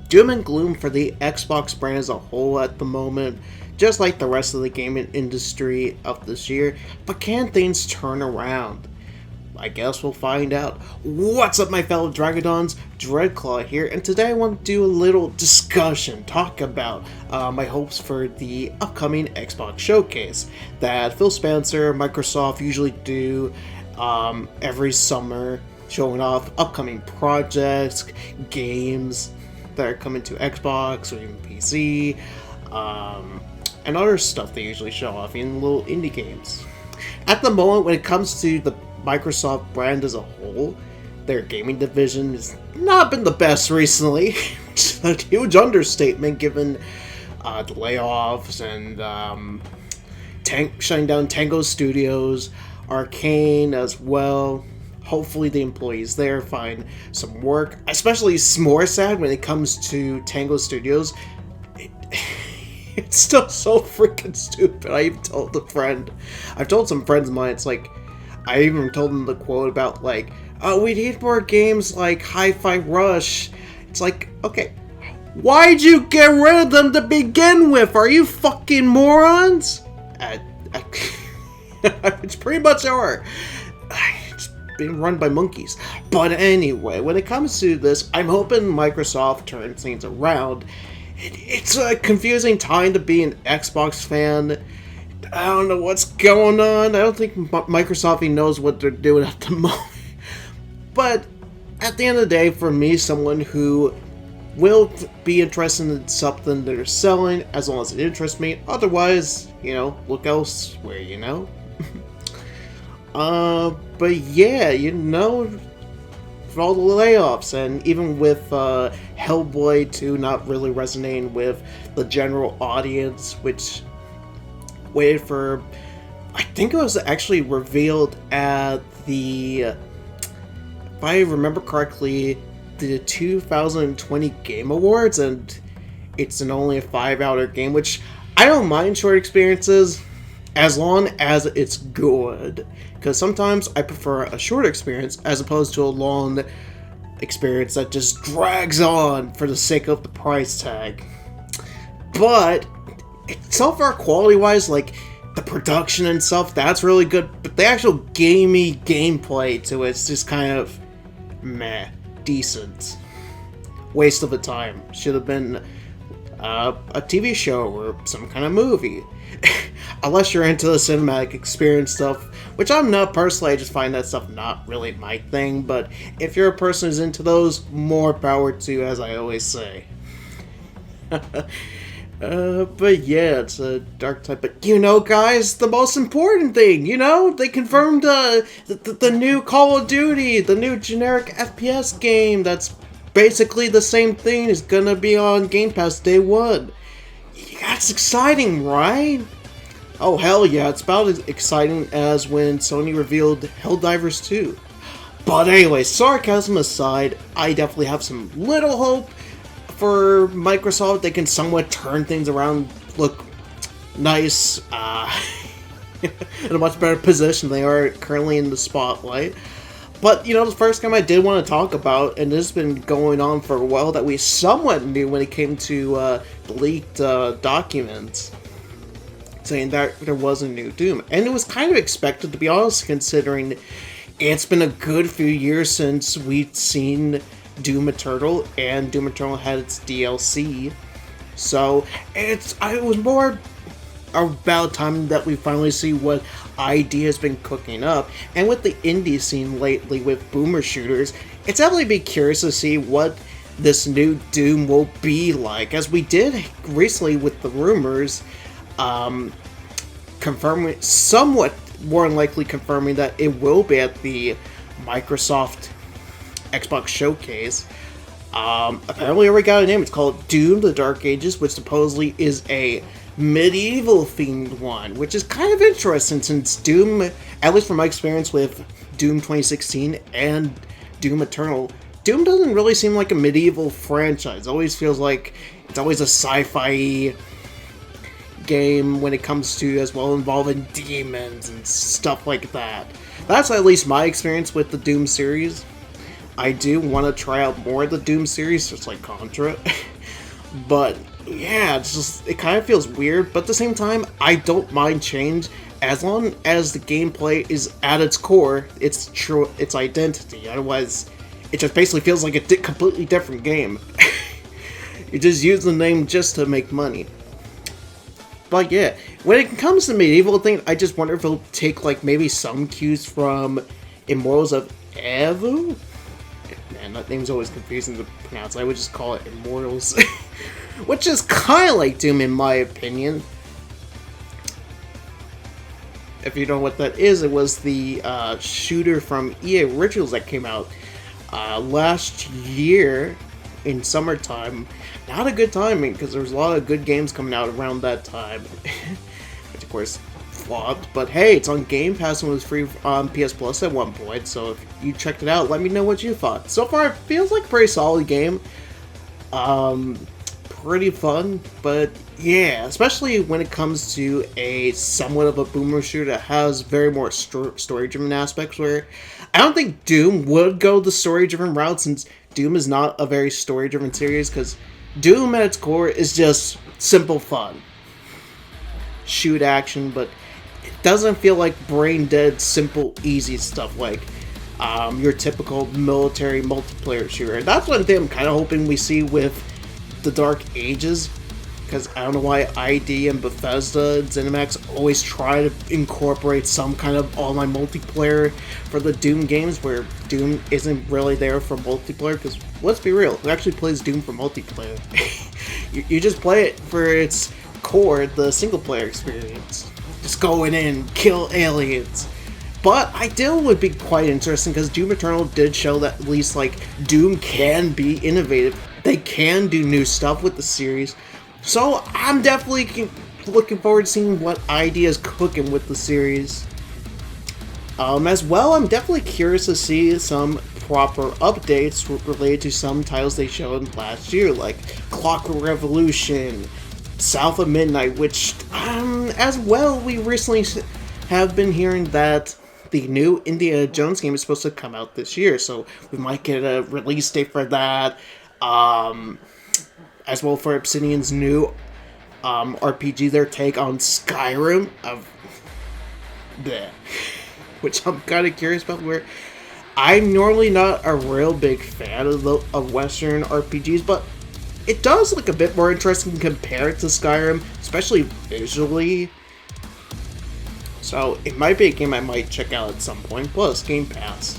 doom and gloom for the Xbox brand as a whole at the moment, just like the rest of the gaming industry of this year. But can things turn around? I guess we'll find out. What's up, my fellow Dragodons? Dreadclaw here, and today I want to do a little discussion, talk about my hopes for the upcoming Xbox showcase that Phil Spencer, Microsoft usually do every summer, showing off upcoming projects, games that are coming to Xbox or even PC, and other stuff they usually show off in little indie games. At the moment, when it comes to the Microsoft brand as a whole, their gaming division has not been the best recently. It's a huge understatement given the layoffs and shutting down Tango Studios, Arcane as well. Hopefully the employees there find some work. Especially it's more sad when it comes to Tango Studios. It's still so freaking stupid. I've told some friends of mine, it's like, I even told them the quote about, like, oh, we need more games like Hi-Fi Rush. It's like, okay, why'd you get rid of them to begin with? Are you fucking morons? It's pretty much are. It's being run by monkeys. But anyway, when it comes to this, I'm hoping Microsoft turns things around. It's a confusing time to be an Xbox fan. I don't know what's going on. I don't think Microsoft even knows what they're doing at the moment. But at the end of the day, for me, someone who will be interested in something they're selling, as long as it interests me. Otherwise, look elsewhere, But yeah, for all the layoffs, and even with Hellboy 2 not really resonating with the general audience, which waited for, I think it was actually revealed at the, if I remember correctly, the 2020 Game Awards, and it's only a 5-hour game, which I don't mind short experiences as long as it's good, because sometimes I prefer a short experience as opposed to a long experience that just drags on for the sake of the price tag. But so far, quality-wise, like, the production and stuff, that's really good, but the actual gamey gameplay to it's just kind of meh, decent. Waste of a time. Should have been a TV show or some kind of movie. Unless you're into the cinematic experience stuff, which I'm not personally. I just find that stuff not really my thing, but if you're a person who's into those, more power to you, as I always say. But yeah, it's a dark type. But guys, the most important thing, they confirmed the new Call of Duty, the new generic FPS game that's basically the same thing, is gonna be on Game Pass day one. That's exciting, right? Oh hell yeah, it's about as exciting as when Sony revealed Helldivers 2. But anyway, sarcasm aside, I definitely have some little hope for Microsoft. They can somewhat turn things around, look nice, in a much better position they are currently in the spotlight. But, the first game I did want to talk about, and this has been going on for a while, that we somewhat knew when it came to leaked documents saying that there was a new Doom. And it was kind of expected, to be honest, considering it's been a good few years since we'd seen Doom Eternal, and Doom Eternal had its DLC. So it was more about time that we finally see what ID has been cooking up. And with the indie scene lately with boomer shooters, it's definitely be curious to see what this new Doom will be like, as we did recently with the rumors confirming, somewhat more than likely confirming, that it will be at the Microsoft Xbox Showcase. Apparently already got a name. It's called Doom: The Dark Ages, which supposedly is a medieval themed one, which is kind of interesting since Doom, at least from my experience with Doom 2016 and Doom Eternal, Doom doesn't really seem like a medieval franchise. It always feels like it's always a sci-fi game when it comes to, as well, involving demons and stuff like that. That's at least my experience with the Doom series. I do want to try out more of the Doom series, just like Contra. But yeah, it kind of feels weird, but at the same time, I don't mind change as long as the gameplay is at its core, its identity. Otherwise, it just basically feels like a completely different game. You just use the name just to make money. But yeah, when it comes to medieval thing, I just wonder if it'll take like maybe some cues from Immortals of Evu. Man, that name's always confusing to pronounce. I would just call it Immortals. Which is kind of like Doom in my opinion. If you know what that is, it was the shooter from EA Originals that came out last year in summertime. Not a good timing, because there was a lot of good games coming out around that time. Which of course flopped, but hey, it's on Game Pass and was free on PS Plus at one point, so if you checked it out, let me know what you thought. So far, it feels like a pretty solid game. Pretty fun, but yeah, especially when it comes to a somewhat of a boomer shooter that has very more story-driven aspects, where I don't think Doom would go the story-driven route, since Doom is not a very story-driven series, because Doom at its core is just simple fun. Shoot action, but it doesn't feel like brain-dead, simple, easy stuff like your typical military multiplayer shooter. That's one thing I'm kind of hoping we see with the Dark Ages, because I don't know why ID and Bethesda and ZeniMax always try to incorporate some kind of online multiplayer for the Doom games, where Doom isn't really there for multiplayer, because let's be real, who actually plays Doom for multiplayer? you just play it for its core, the single player experience. Just going in, kill aliens. But I still would be quite interesting, because Doom Eternal did show that at least like Doom can be innovative. They can do new stuff with the series. So I'm definitely looking forward to seeing what ID is cooking with the series. As well, I'm definitely curious to see some proper updates related to some titles they showed last year, like Clockwork Revolution, South of Midnight, which, as well, we recently have been hearing that the new Indiana Jones game is supposed to come out this year, so we might get a release date for that. As well for Obsidian's new RPG, their take on Skyrim, which I'm kind of curious about, where I'm normally not a real big fan of Western RPGs, but it does look a bit more interesting compared to Skyrim, especially visually. So it might be a game I might check out at some point, plus Game Pass.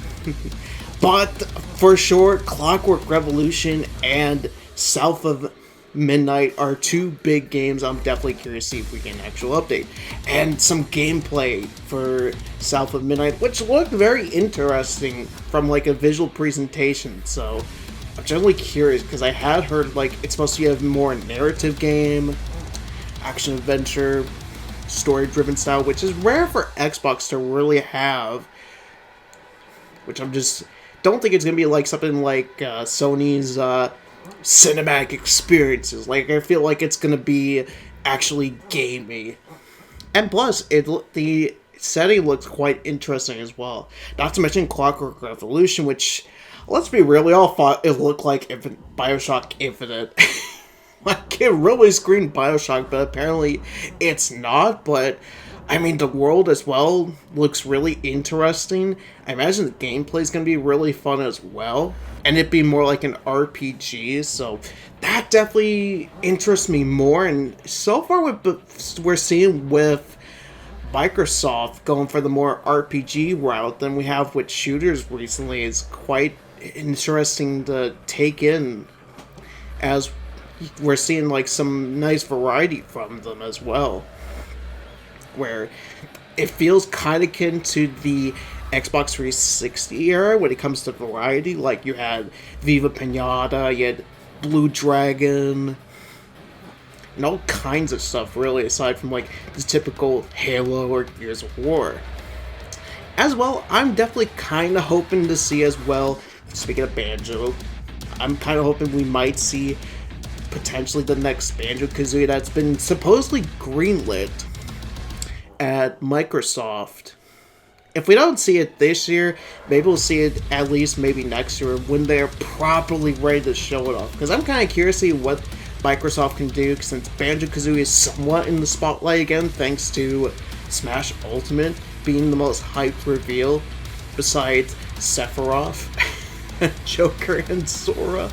But for sure, Clockwork Revolution and South of Midnight are two big games I'm definitely curious to see if we get an actual update. And some gameplay for South of Midnight, which looked very interesting from like a visual presentation. So I'm generally curious, because I had heard like it's supposed to be a more narrative game, action adventure, story-driven style, which is rare for Xbox to really have. Which I'm just don't think it's gonna be like something like Sony's cinematic experiences. Like, I feel like it's gonna be actually gamey. And plus, the setting looks quite interesting as well. Not to mention Clockwork Revolution, which, let's be real, we all thought it looked like Bioshock Infinite. Like, it really screamed Bioshock, but apparently it's not. But I mean, the world as well looks really interesting. I imagine the gameplay is going to be really fun as well. And it be more like an RPG, so that definitely interests me more. And so far, what we're seeing with Microsoft going for the more RPG route than we have with shooters recently is quite interesting to take in, as we're seeing like some nice variety from them as well, where it feels kind of akin to the Xbox 360 era when it comes to variety. Like, you had Viva Pinata, you had Blue Dragon, and all kinds of stuff, really, aside from like the typical Halo or Gears of War. As well, I'm definitely kind of hoping to see as well, speaking of Banjo, I'm kind of hoping we might see potentially the next Banjo-Kazooie that's been supposedly greenlit at Microsoft. if we don't see it this year, maybe we'll see it at least maybe next year when they're properly ready to show it off. Because I'm kind of curious to see what Microsoft can do, since Banjo-Kazooie is somewhat in the spotlight again, thanks to Smash Ultimate being the most hyped reveal, besides Sephiroth, Joker, and Sora.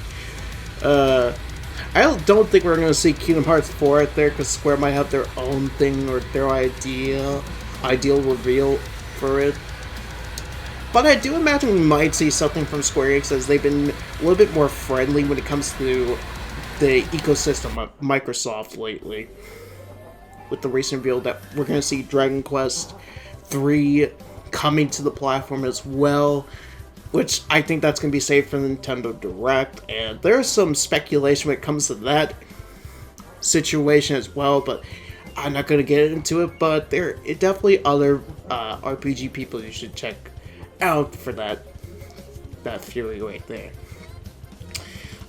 I don't think we're going to see Kingdom Hearts 4 out there, because Square might have their own thing or their ideal reveal for it. But I do imagine we might see something from Square Enix, as they've been a little bit more friendly when it comes to the ecosystem of Microsoft lately. With the recent reveal that we're going to see Dragon Quest 3 coming to the platform as well, which I think that's going to be saved for the Nintendo Direct, and there's some speculation when it comes to that situation as well, but I'm not going to get into it. But there are definitely other RPG people you should check out for that theory right there.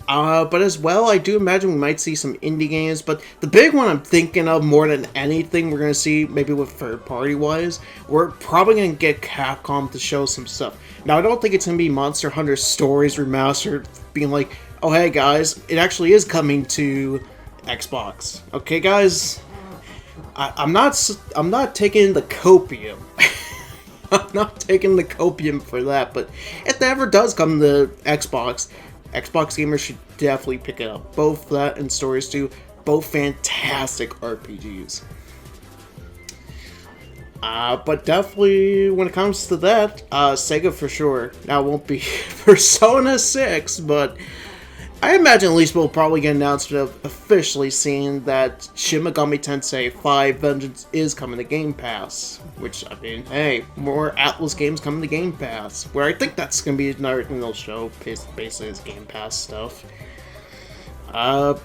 But as well, I do imagine we might see some indie games, but the big one I'm thinking of more than anything we're going to see, maybe with third-party wise, we're probably going to get Capcom to show some stuff. Now, I don't think it's going to be Monster Hunter Stories Remastered, being like, oh hey guys, it actually is coming to Xbox. Okay guys? I'm not taking the copium. I'm not taking the copium for that, but if that ever does come to Xbox gamers should definitely pick it up. Both that and Stories 2, both fantastic RPGs. But definitely when it comes to that, Sega for sure. Now it won't be Persona 6, but I imagine at least we'll probably get an announcement of officially seeing that Shin Megami Tensei 5 Vengeance is coming to Game Pass. Which, I mean, hey, more Atlus games coming to Game Pass. Where I think that's going to be another thing they'll show, basically, is Game Pass stuff. But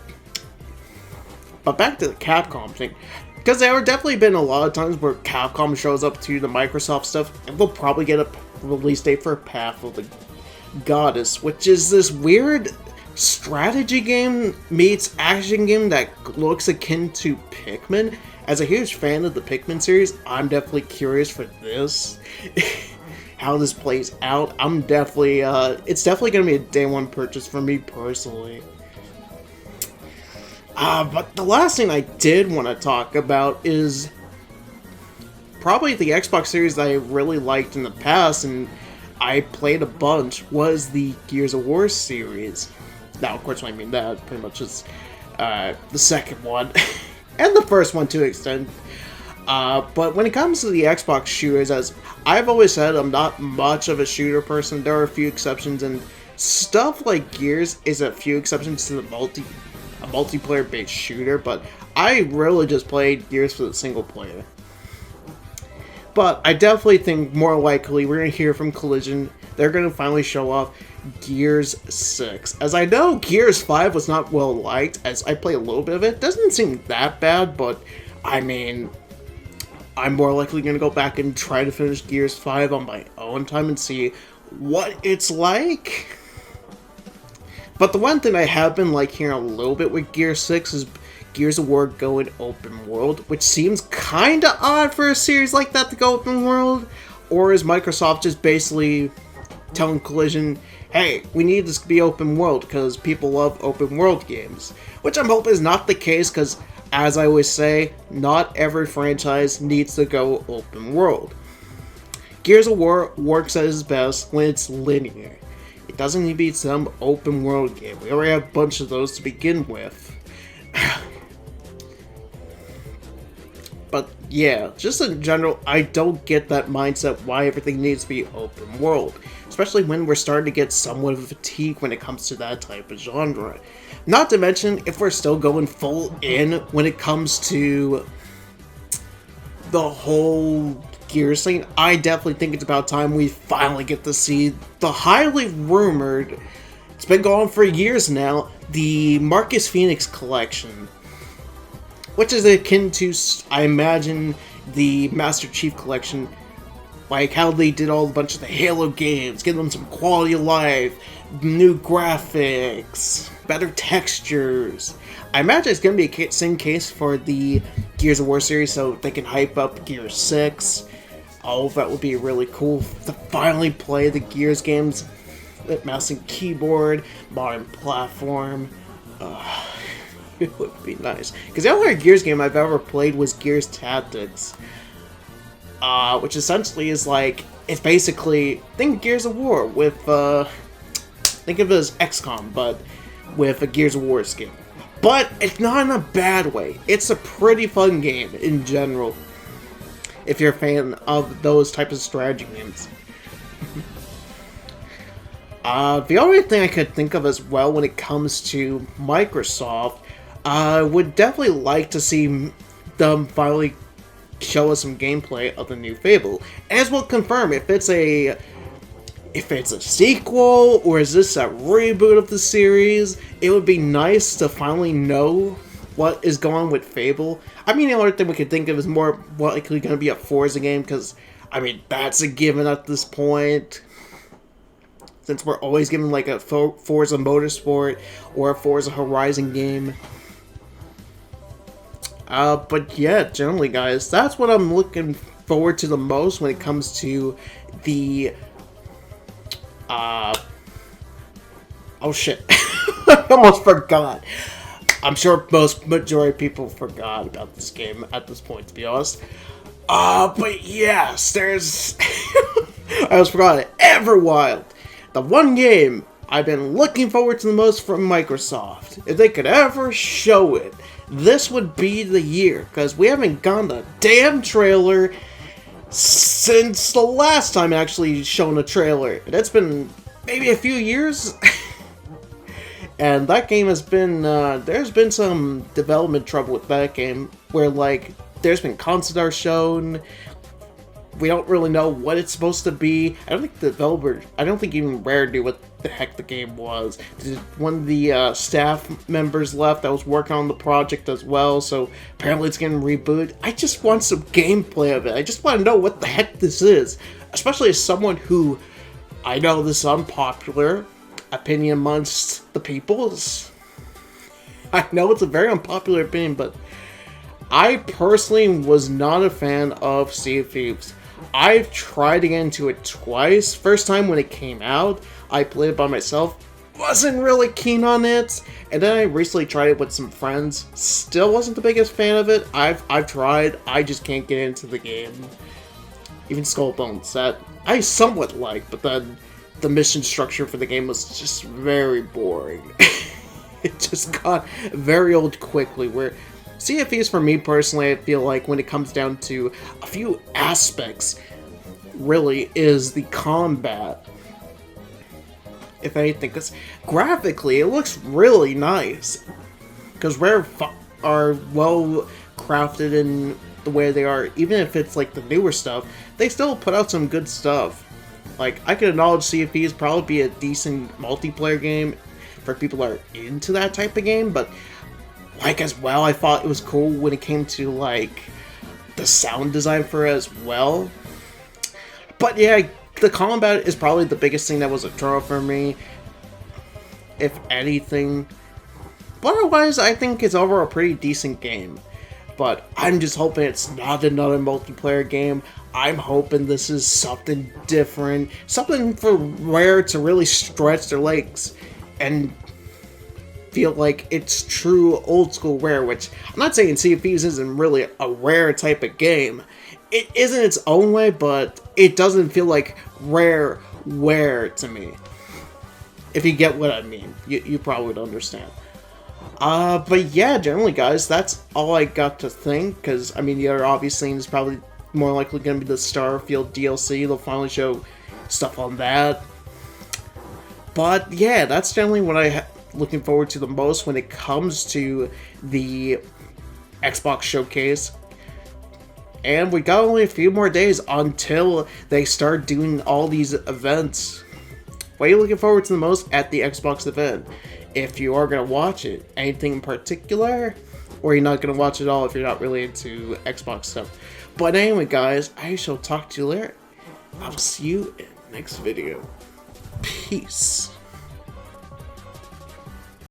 back to the Capcom thing. Because there have definitely been a lot of times where Capcom shows up to the Microsoft stuff, and we'll probably get a release date for Path of the Goddess, which is this weird strategy game meets action game that looks akin to Pikmin. As a huge fan of the Pikmin series, I'm definitely curious for this. How this plays out. I'm definitely, it's definitely going to be a day one purchase for me personally. But the last thing I did want to talk about is probably the Xbox series that I really liked in the past, and I played a bunch, was the Gears of War series. Now, of course, when I mean that, pretty much is the second one, and the first one to an extent. But when it comes to the Xbox shooters, as I've always said, I'm not much of a shooter person. There are a few exceptions, and stuff like Gears is a few exceptions to the multiplayer-based shooter, but I really just played Gears for the single player. But I definitely think more likely we're going to hear from Collision. They're going to finally show off Gears 6. As I know, Gears 5 was not well liked, as I played a little bit of it. Doesn't seem that bad, but I mean, I'm more likely going to go back and try to finish Gears 5 on my own time and see what it's like. But the one thing I have been like hearing a little bit with Gears 6 is Gears of War going open world, which seems kinda odd for a series like that to go open world. Or is Microsoft just basically telling Collision, hey, we need this to be open world because people love open world games? Which I'm hoping is not the case, because as I always say, not every franchise needs to go open world. Gears of War works at its best when it's linear. It doesn't need to be some open world game. We already have a bunch of those to begin with. But yeah, just in general, I don't get that mindset why everything needs to be open world. Especially when we're starting to get somewhat of a fatigue when it comes to that type of genre. Not to mention, if we're still going full in when it comes to the whole Gears thing, I definitely think it's about time we finally get to see the highly rumored, it's been going for years now, the Marcus Phoenix collection. Which is akin to, I imagine, the Master Chief collection. Like how they did a bunch of the Halo games, give them some quality of life, new graphics, better textures. I imagine it's going to be the same case for the Gears of War series, so they can hype up Gears 6. Oh, that would be really cool to finally play the Gears games with mouse and keyboard, modern platform. It would be nice. Because the only Gears game I've ever played was Gears Tactics. Which essentially is like, it's basically, think Gears of War with, think of it as XCOM, but with a Gears of War skin. But it's not in a bad way. It's a pretty fun game in general, if you're a fan of those types of strategy games. The only thing I could think of as well when it comes to Microsoft, I would definitely like to see them finally show us some gameplay of the new Fable, as we'll confirm if it's a sequel or is this a reboot of the series. It would be nice to finally know what is going on with Fable. I mean, the only thing we could think of is more likely going to be a Forza game, because I mean that's a given at this point, since we're always given like a Forza Motorsport or a Forza Horizon game. But yeah, generally guys, that's what I'm looking forward to the most when it comes to the, oh shit, I almost forgot. I'm sure majority of people forgot about this game at this point, to be honest. But yes, there's, I almost forgot it, Everwild. The one game I've been looking forward to the most from Microsoft. If they could ever show it, this would be the year, because we haven't gotten a damn trailer since the last time actually shown a trailer. And it's been maybe a few years. And that game has been, there's been some development trouble with that game, where like, there's been concept art shown. We don't really know what it's supposed to be. I don't think the developer, I don't think even Rare knew what the heck the game was. One of the staff members left that was working on the project as well, so apparently it's getting rebooted. I just want some gameplay of it. I just want to know what the heck this is. Especially as someone who, I know this is unpopular opinion amongst the peoples. I know it's a very unpopular opinion, but I personally was not a fan of Sea of Thieves. I've tried to get into it twice. First time when it came out, I played it by myself. Wasn't really keen on it. And then I recently tried it with some friends. Still wasn't the biggest fan of it. I've tried. I just can't get into the game. Even Skull Bones, that I somewhat like, but then the mission structure for the game was just very boring. It just got very old quickly, where Sea of Thieves, for me personally, I feel like when it comes down to a few aspects, really is the combat. If anything, because graphically it looks really nice. Because Rare are well crafted in the way they are, even if it's like the newer stuff, they still put out some good stuff. Like, I can acknowledge Sea of Thieves probably be a decent multiplayer game for people that are into that type of game, but like as well, I thought it was cool when it came to like the sound design for it as well. But yeah, the combat is probably the biggest thing that was a turn-off for me, if anything. But otherwise, I think it's overall a pretty decent game. But I'm just hoping it's not another multiplayer game. I'm hoping this is something different, something for Rare to really stretch their legs and feel like it's true old school Rare, which I'm not saying Sea of Thieves isn't really a Rare type of game. It is in its own way, but it doesn't feel like Rare to me. If you get what I mean, you probably would understand. But yeah, generally guys, that's all I got to think, because I mean the other obvious thing is probably more likely going to be the Starfield DLC. They'll finally show stuff on that. But yeah, that's generally what I'm looking forward to the most when it comes to the Xbox showcase. And we got only a few more days until they start doing all these events. What are you looking forward to the most at the Xbox event? If you are going to watch it, anything in particular? Or you're not going to watch it all if you're not really into Xbox stuff? But anyway guys, I shall talk to you later. I'll see you in the next video. Peace.